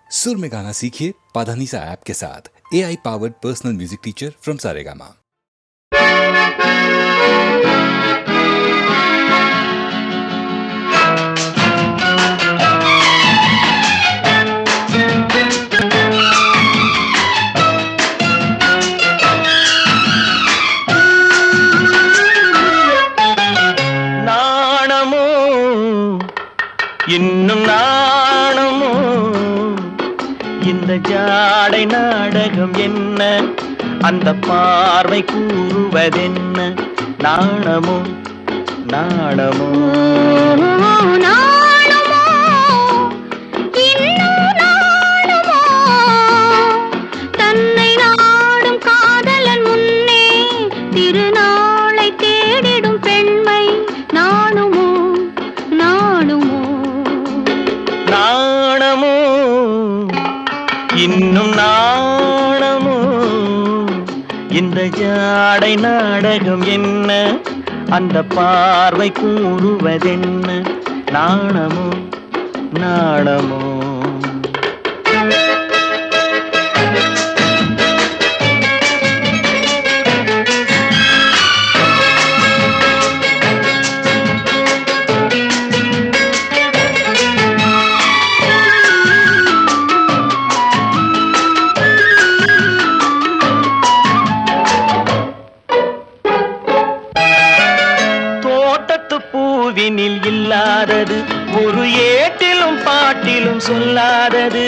सुर में गाना सीखिए पाधानीसा ऐप के साथ। AI powered personal music teacher from Saregama. நாணமோ இன்னும் நாணமோ இந்த ஜாடை நாடகம் என்ன, அந்த பார்வை கூறுவதென்ன? நாணமோ நாணமோ நாணமோ இன்னும் நாணமோ தன்னை நாடும் காதலன் முன்னே திருநாளை தேடிடும் பெண்மை நாணுமோ நாணுமோ நாணமோ இன்னும் நாணமோ இந்த ஜாடை நாடகம் என்ன, அந்த பார்வை கூறுவதென்ன? நாணமோ நாணமோ பூவினில் இல்லாதது, ஒரு ஏட்டிலும் பாட்டிலும் சொல்லாதது.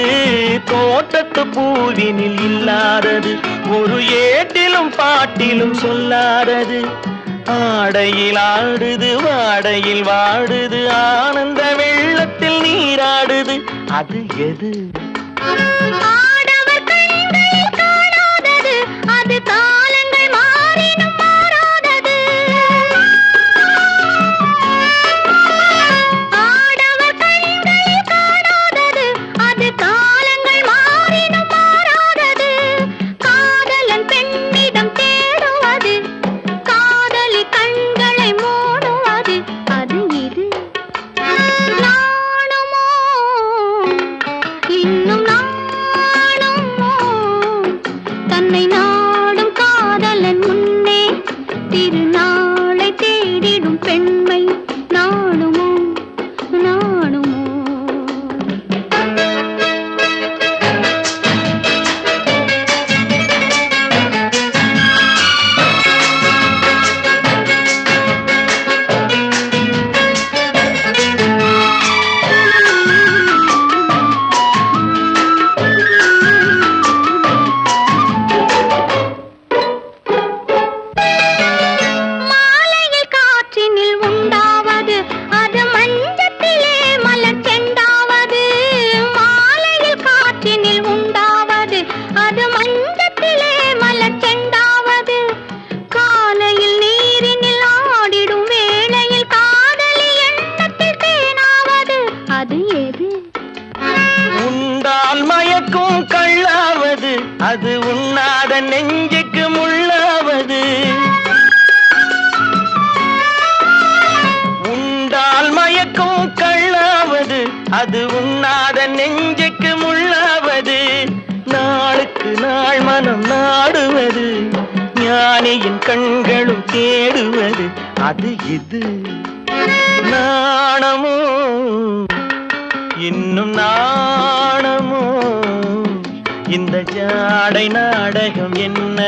தோட்டத்து பூவினில் இல்லாதது, ஒரு ஏட்டிலும் பாட்டிலும் சொல்லாதது. ஆடையில் ஆடுது வாடையில் வாடுது, ஆனந்த வெள்ளத்தில் நீராடுது, அது எது? ஆடவர் கண்களில் காணாதது, அது காலங்கள் மாறினும் மாறாதது. ஆடவர் கண்களில் காணாதது, அது காலங்கள் மாறினும் மாறாதது. காதலன் பெண்ணிடம் தேடுவது, காதலி கண்களை மூடுவது, அது இது. நாணுமோ இன்னும் நாணுமோ தன்னை நாடும் காதலன் முன்னே திருநாளை தேடிடும் பெண்மை நாணுமோ நாணுமோ மாலையில் காற்றினில் உண்டாவது, அது மஞ்சத்திலே மலர் செண்டாவது. மாலையில் காற்றினில் உண்டாவது, அது மஞ்சத்திலே மலர் செண்டாவது. காலையில் நீரினில் ஆடிடும் வேளையில் காதலி எண்ணத்தில் தேனாவது, அது எது? உண்டால் மயக்கும் கள்ளாவது, அது உண்ணாத நெஞ்சுக்கு முள்ளாவது. உண்டால் மயக்கும் கள்ளாவது, அது உண்ணாத நெஞ்சுக்கு முள்ளாவது. நாளுக்கு நாள் மனம் நாடுவது, ஞானியின் கண்களும் தேடுவது, அது இது. நாணமோ இன்னும் நாணமோ இந்த ஜாடை நாடகம் என்ன,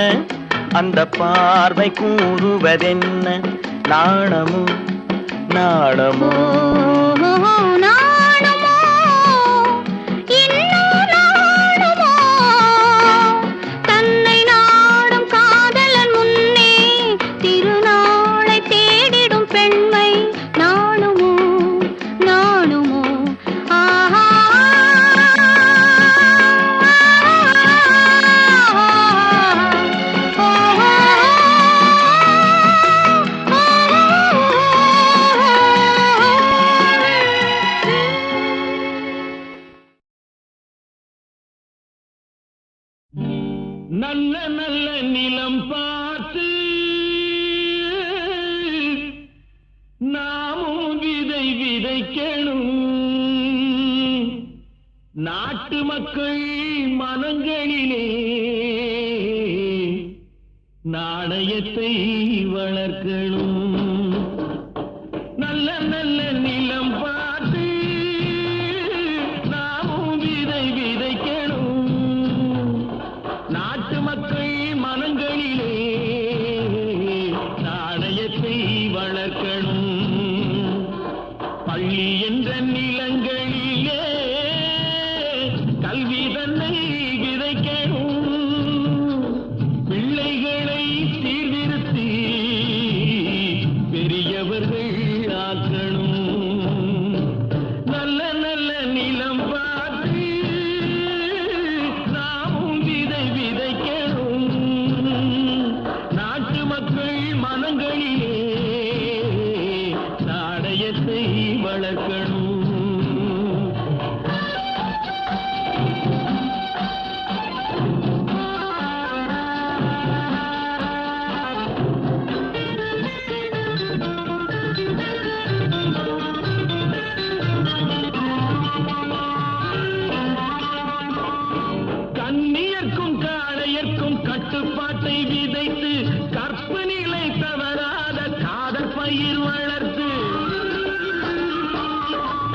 அந்த பார்வை கூறுவதென்ன? நாணமோ நாணமோ நாணுமோ இன்னும் நாணுமோ தன்னை நாடும் காதலன் முன்னே திருநாளை தேடிடும் பெண்மை நாணுமோ நாணுமோ ஆஹா நல்ல நல்ல நிலம் பார்த்து நாமும் விதை விதைக்கணும். நாட்டு மக்கள் மனங்களிலே நாணயத்தை வளர்க்கணும். நல்ல நல்ல நிலம் பார்த்து நாமும் விதை விதைக்கணும். நாட்டு மக்கள் மனங்களிலே நாணயத்தை வளர்க்கணும். பள்ளி என்ற நிலங்களிலே கல்வி தன்னை விதைக்கணும். பிள்ளைகளை சீர்திருத்தி பெரியவர்கள் ஆக்கணும். நல்ல நல்ல நிலம் பார்த்து நாமும் விதை விதைக்கணும். நாட்டு மக்கள் மனங்களிலே நாணயத்தை வளர்க்கணும். கண்ணியர்க்கும் காளையர்க்கும் கட்டுப்பாட்டை விதைத்து கற்பு நிலை தவறாத காதல் பயிர் வளர்த்து.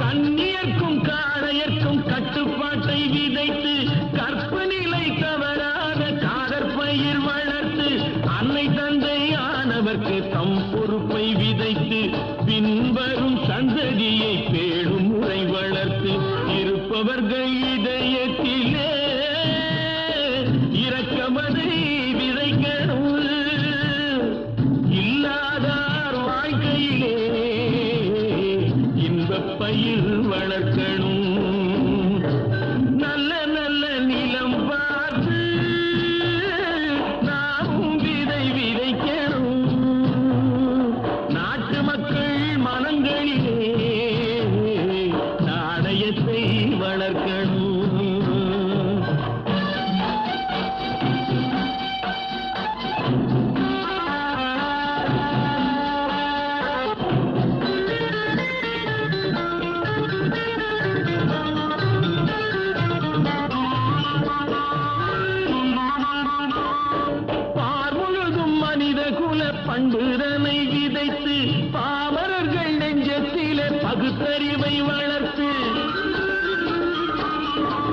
கண்ணியர்க்கும் காளையர்க்கும் கட்டுப்பாட்டை விதைத்து கற்பு நிலை தவறாத காதல் பயிர் வளர்த்து. அன்னை தந்தை ஆனவர்க்கு தம் பொறுப்பை விதைத்து பின்வரும் சந்ததியை பேணும் முறை வளர்த்து. இருப்பவர்கள் இதயத்திலே இரக்கமதை விதைக்கணும். இல்லாதார் வாழ்க்கையிலே இன்பப் பயிர் வளர்க்கணும். நல்ல நல்ல நிலம் பார்த்து நாமும் விதை விதைக்கணும். நாட்டு மக்கள் மனங்களிலே நாணயத்தை வளர்க்கணும். பார்முழுதும் மனித குல பண்புதனை விதைத்து பாமரர்கள் நெஞ்சத்திலே பகுத்தறிவை வளர்த்து.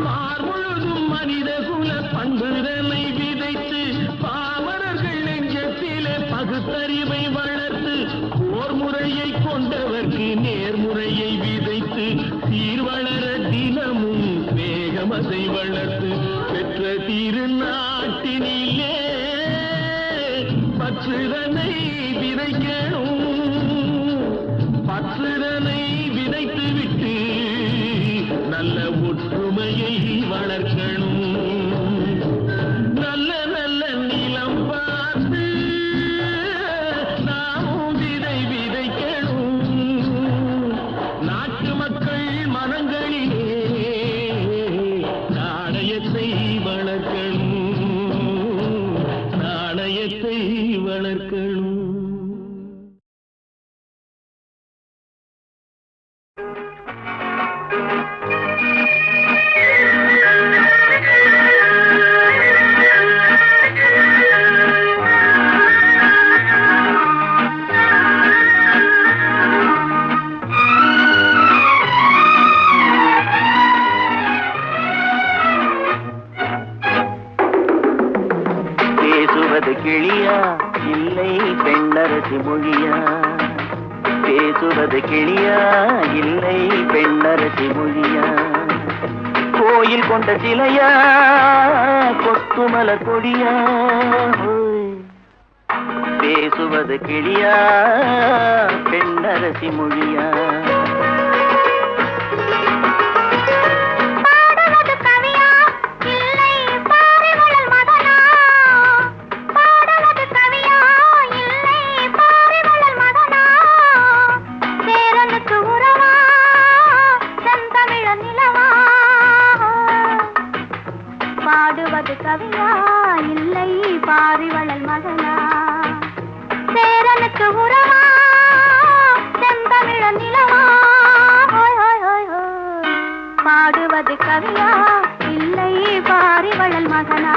பார்முழுதும் மனித குல பண்புதனை விதைத்து பாமரர்கள் நெஞ்சத்திலே பகுத்தறிவை வளர்த்து. போர் முறையை கொண்டவர்க்கு நேர்முறையை விதைத்து சீர்வளர தினமும் வேகமதை வளர்த்து. பெற்ற திருநாட்டினிலே பற்றுதனை விதைக்கணும். பற்றுதனை விதைத்து விட்டு நல்ல ஒற்றுமையை வளர்க்கணும். நல்ல நல்ல நிலம் பார்த்து நாமும் விதை விதைக்கணும். நாட்டு மக்கள் மனங்களிலே நாணயத்தை வளர்க்கணும். நாணயத்தை வளர்க்கணும். பேசுவது கிளியா இல்லை பெண்ணரசி மொழியா? பேசுவது கிளியா இல்லை பெண்ணரசி மொழியா? கோயில் கொண்ட சிலையா கொத்துமலர் கொடியா? பேசுவது கிளியா பெண்ணரசி மொழியா? பாடுவது கவியா இல்லை பாரிவளல் மகனா? சேரனுக்கு உறவா செந்தமிழ நிலவா? பாடுவது கவியா இல்லை பாரிவளல் மகனா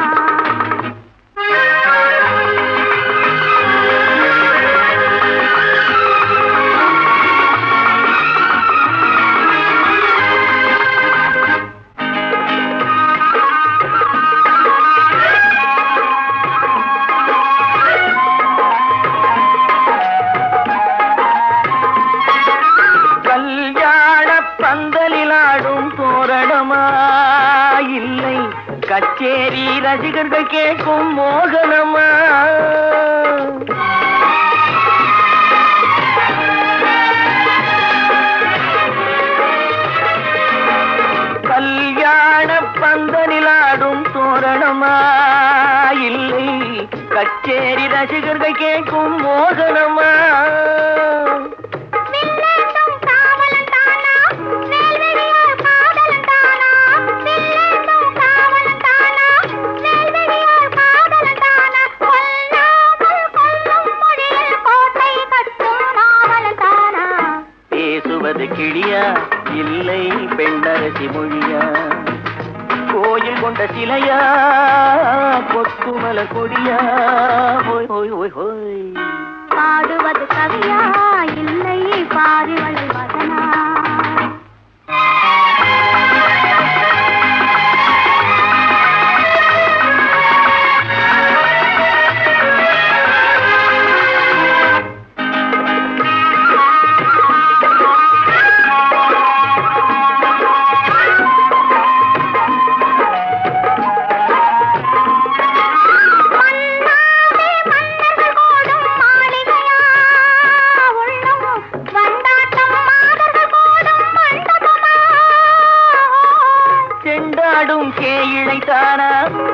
கச்சேரி ரசிகர்கள் கேட்கும் மோகனமா கல்யாண பந்தலிலாடும் தோரணமா இல்லை கச்சேரி ரசிகர்கள் கேட்கும் மோகனமா கிளியா இல்லை பெண்ணரசி மொழியா கோயில் கொண்ட சிலையா கொத்துமல கொடியா ஹோய் ஹோய் ஹோய் ஹோய் பாடுவது கவியா இல்லை பாரிவளல் மகனா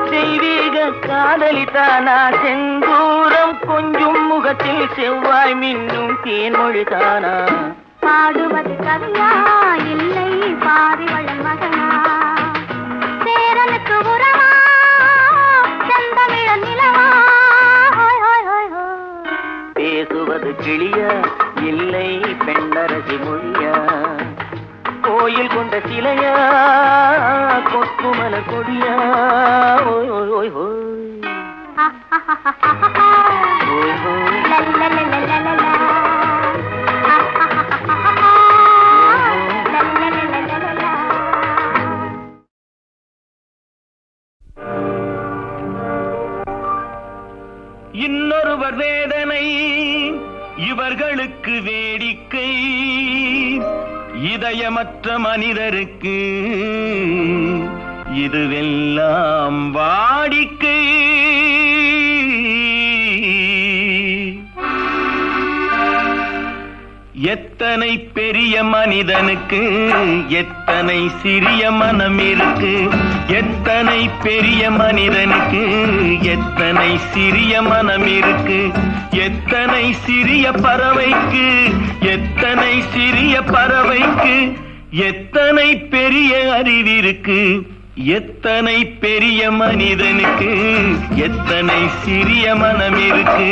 தெய்வீக காதலித்தானா செந்தூரம் கொஞ்சம் முகத்தில் செவ்வாய் மின்னும் தேன்மொழிதானா பாடுவது கவியா இல்லை பாரிவளல் மகனா சேரனுக்கு உறவா செந்தமிழ நிலவா பேசுவது கிளியா இல்லை பெண்ணரசி மொழியா கோயில் கொண்ட சிலையா கொத்துமல கொடியா ஓய் ஓய் ஓய் ஓய் ஓய் ஓய் இன்னொருவர் வேதனை இவர்களுக்கு வேடிக்கை இதயமற்ற மனிதருக்கு இதுவெல்லாம் வாடிக்கை எத்தனை பெரிய மனிதனுக்கு எத்தனை சிறிய மனம் இருக்கு எத்தனை பெரிய மனிதனுக்கு எத்தனை சிறிய மனம் இருக்கு எத்தனை சிறிய பறவைக்கு எத்தனை சிறிய பறவைக்கு எத்தனை பெரிய அறிவிருக்கு எத்தனை பெரிய மனிதனுக்கு எத்தனை சிறிய மனம் இருக்கு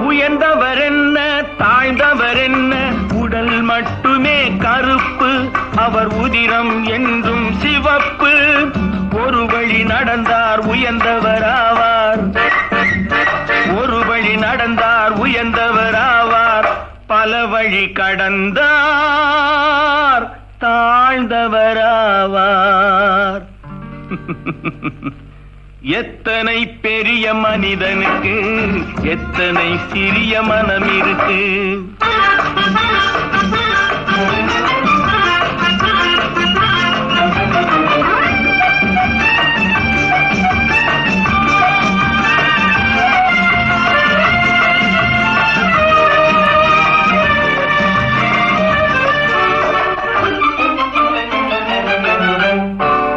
உயர்ந்தவர் என்ன தாழ்ந்தவர் என்ன உடல் மட்டுமே கருப்பு அவர் உதிரம் என்றும் சிவப்பு ஒரு வழி நடந்தார் உயர்ந்தவராவார் ஒரு வழி நடந்தார் உயர்ந்தவராவார் பல வழி கடந்தார் தாழ்ந்தவராவார் எத்தனை பெரிய மனிதனுக்கு எத்தனை சிறிய மனம் இருக்கு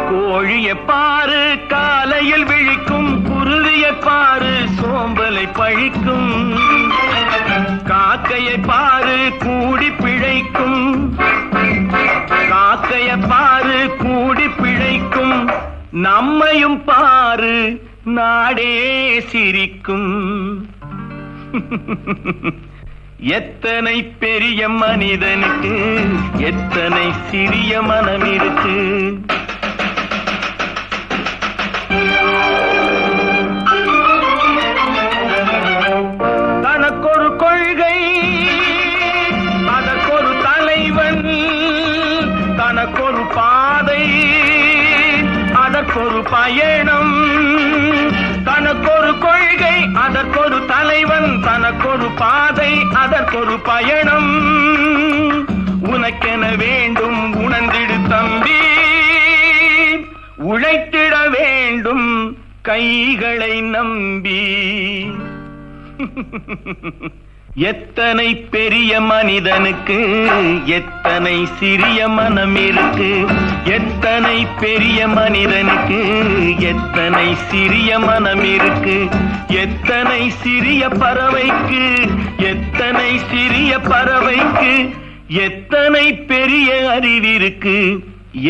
கோழியை பாரு காலையில் விழிக்கும் குருவியை பாரு சோம்பலை பழிக்கும் காக்கையை பாரு நம்மையும் பாரு நாடே சிரிக்கும். எத்தனை பெரிய மனிதனுக்கு எத்தனை சிறிய மனம் இருக்கு. தனக்கொரு கொள்கை அதற்கொரு தலைவன், தனக்கொரு பாதை அதற்கொரு பயணம். தனக்கொரு கொள்கை அதற்கொரு தலைவன், தனக்கொரு பாதை அதற்கொரு பயணம். உனக்கென வேண்டும் உணர்ந்திடு தம்பி, உழைத்திட வேண்டும் கைகளை நம்பி. எத்தனை பெரிய மனிதனுக்கு எத்தனை சிறிய மனம் இருக்கு. எத்தனை பெரிய மனிதனுக்கு எத்தனை சிறிய மனம் இருக்கு. எத்தனை சிறிய பறவைக்கு எத்தனை சிறிய பறவைக்கு எத்தனை பெரிய அறிவிருக்கு.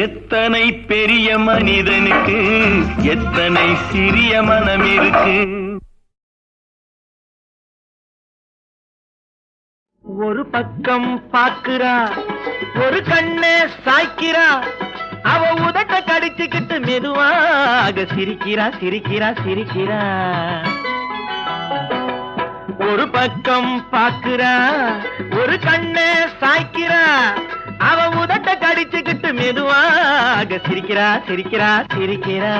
எத்தனை பெரிய மனிதனுக்கு எத்தனை சிறிய மனம் இருக்கு. ஒரு பக்கம் பாக்குறா ஒரு கண்ணே சாய்க்கிறா, அவ உதட்ட கடிச்சுக்கிட்டு மெதுவாக சிரிக்கிறா சிரிக்கிறா சிரிக்கிறா. ஒரு பக்கம் பாக்குறா ஒரு கண்ணே சாய்க்கிறா, அவ உதட்ட கடிச்சுக்கிட்டு மெதுவாக சிரிக்கிறா சிரிக்கிறா சிரிக்கிறா.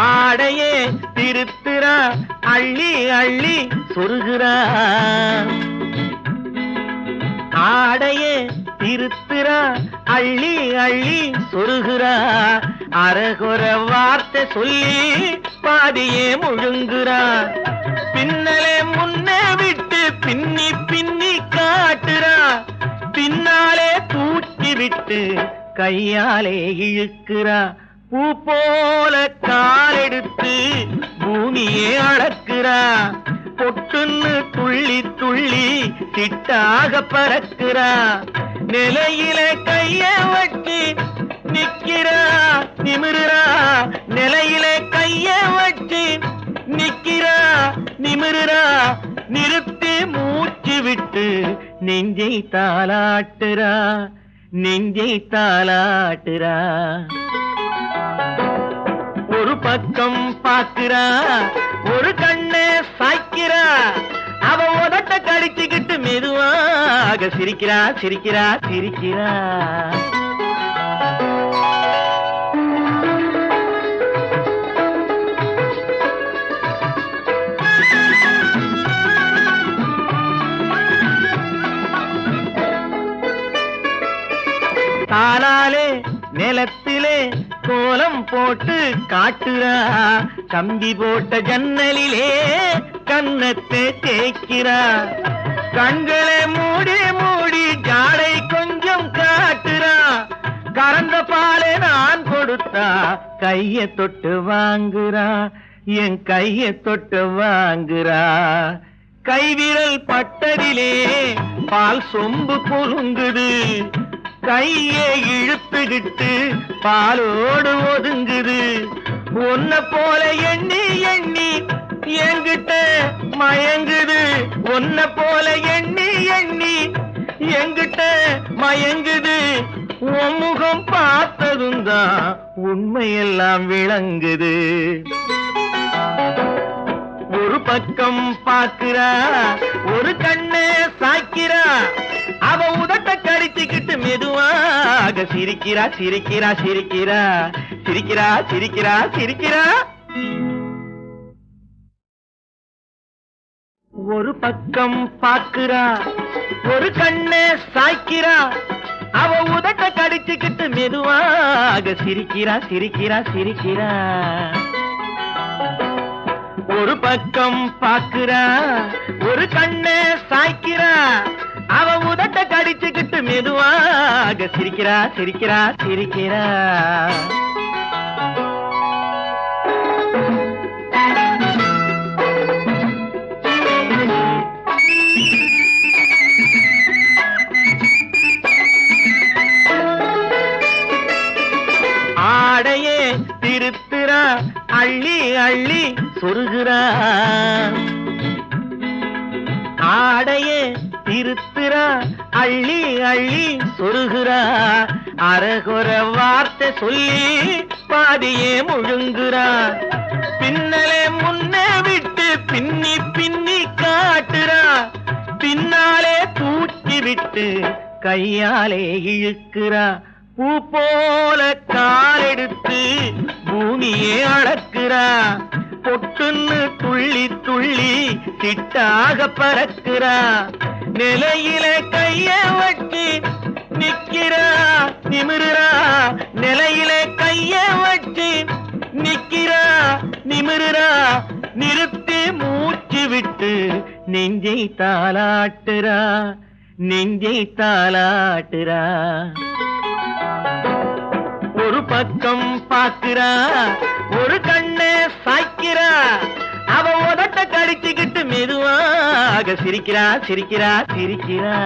ஆடையே திருத்துறா அள்ளி அள்ளி சொருகிறா. ஆடையே திருத்துறா அள்ளி அள்ளி சொருகிறா. அரகுற வார்த்தை சொல்லி பாதியே முழுங்குறா. பின்னலே முன்னே விட்டு பின்னி பின்னி காட்டுறா. பின்னாலே தூக்கி விட்டு கையாலே இழுக்கிறா. பூ போல காலெடுத்து பூமியே அளக்கிறா. பொட்டுன்னு துள்ளி துள்ளி சிட்டாக பறக்கிறா. நிலையில கைய வச்சு நிக்கிறா நிமிருறா. நிலையில கைய வச்சு நிக்கிறா நிமிருறா. நிறுத்தி மூச்சு விட்டு நெஞ்சை தாலாட்டுறா நெஞ்சை தாலாட்டுறா. ஒரு பக்கம் பாக்குறா ஒரு கண்ணே சாய்க்கிறா, அவ உதட்ட கடிச்சுக்கிட்டு மெதுவாக சிரிக்கிறா சிரிக்கிறா சிரிக்கிறா. தானாலே நிலத்திலே கோலம் போட்டு காட்டுறா. கம்பி போட்ட ஜன்னலிலே கன்னத்தை தேய்க்கிறா. கண்களை மூடி மூடி ஜாடை கொஞ்சம் காட்டுறா. கறந்த பாலை நான் கொடுத்தா கைய தொட்டு வாங்குறா. என் கைய தொட்டு வாங்குறா. கைவிரல் பட்டதிலே பால் சொம்பு பொருங்குது. கையை இழுத்துக்கிட்டு பாலோடு ஒதுங்குது. ஒன்ன போல எண்ணி எண்ணி என்கிட்ட மயங்குது. ஒன்ன போல எண்ணி எண்ணி என்கிட்ட மயங்குது. உன் முகம் பார்த்ததும் தான் உண்மையெல்லாம் விளங்குது. ஒரு பக்கம் பாக்குறா ஒரு கண்ணே சாய்க்கிறா, அவ உதட்ட கடிச்சுக்கிட்டு மெதுவாக சிரிக்கிறா சிரிக்கிறா சிரிக்கிறா சிரிக்கிறா சிரிக்கிறா சிரிக்கிறா. ஒரு பக்கம் பாக்குறா ஒரு கண்ணே சாய்க்கிறா, அவ உதட்ட கடிச்சுக்கிட்டு மெதுவாக சிரிக்கிறா சிரிக்கிறா சிரிக்கிறா. ஒரு பக்கம் பாக்குறா ஒரு கண்ணே சாய்க்கிறா, அவ உதட்ட கடிச்சுக்கிட்டு மெதுவாக சிரிக்கிறா சிரிக்கிறா சிரிக்கிறா. அள்ளி அள்ளி சொருகிறா ஆடையே திருத்துறா அள்ளி அள்ளி சொருகிறா அரகுற வார்த்தை சொல்லி பாதியே முழுங்குறா பின்னலே முன்னே விட்டு பின்னி பின்னி காட்டுறா பின்னாலே தூக்கி விட்டு கையாலே இழுக்கிறா பூ போல காலெடுத்து பூமியே அளக்குறா பொட்டுன்னு துள்ளி துள்ளி சிட்டாக பறக்குறா நிலையில கைய வச்சு நிக்கிறா நிமிருறா நிலையில கைய வச்சு நிக்கிறா நிமிருறா நிறுத்தி மூச்சு விட்டு நெஞ்சை தாளாட்டுறா நெஞ்சை தாளாட்டுறா ஒரு பக்கம் பாக்குறா ஒரு கண்ணை சாய்க்கிறா அவ உதட்ட கடிச்சுக்கிட்டு மெதுவாக சிரிக்கிறா சிரிக்கிறா சிரிக்கிறா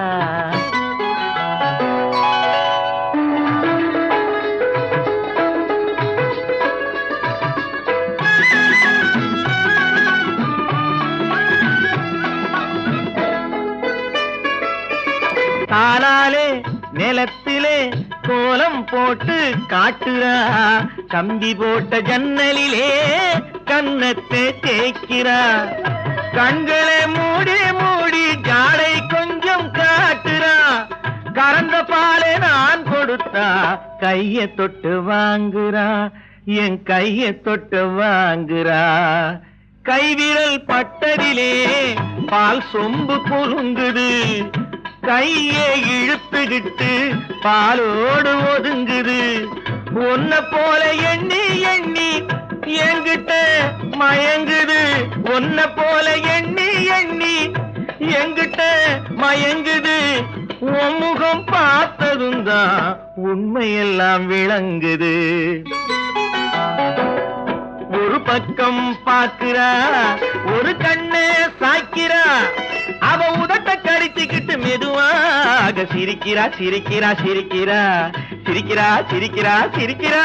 தானாலே நிலத்திலே கோலம் போட்டு காட்டுறா கம்பி போட்ட ஜன்னலிலே கன்னத்தை தேய்க்கிறா கண்களை மூடி மூடி ஜாடை கொஞ்சம் காட்டுறா கறந்த பாலை நான் கொடுத்தா கைய தொட்டு வாங்குறா என் கைய தொட்டு வாங்குறா கைவிரல் பட்டதிலே பால் சொம்பு குலுங்குது கையை இழுத்துக்கிட்டு பாலோடு ஒதுங்குது ஒன்ன போல எண்ணி எண்ணி என்கிட்ட மயங்குது ஒன்ன போல எண்ணி எண்ணி என்கிட்ட மயங்குது உன் முகம் பார்த்ததும் தான் உண்மையெல்லாம் விளங்குது ஒரு பக்கம் பாக்குறா ஒரு கண்ணை சாய்க்கிறா அவ உதட்ட கடிச்சுக்கிட்டு மெதுவாக சிரிக்கிறா சிரிக்கிறா சிரிக்கிறா சிரிக்கிறா சிரிக்கிறா சிரிக்கிறா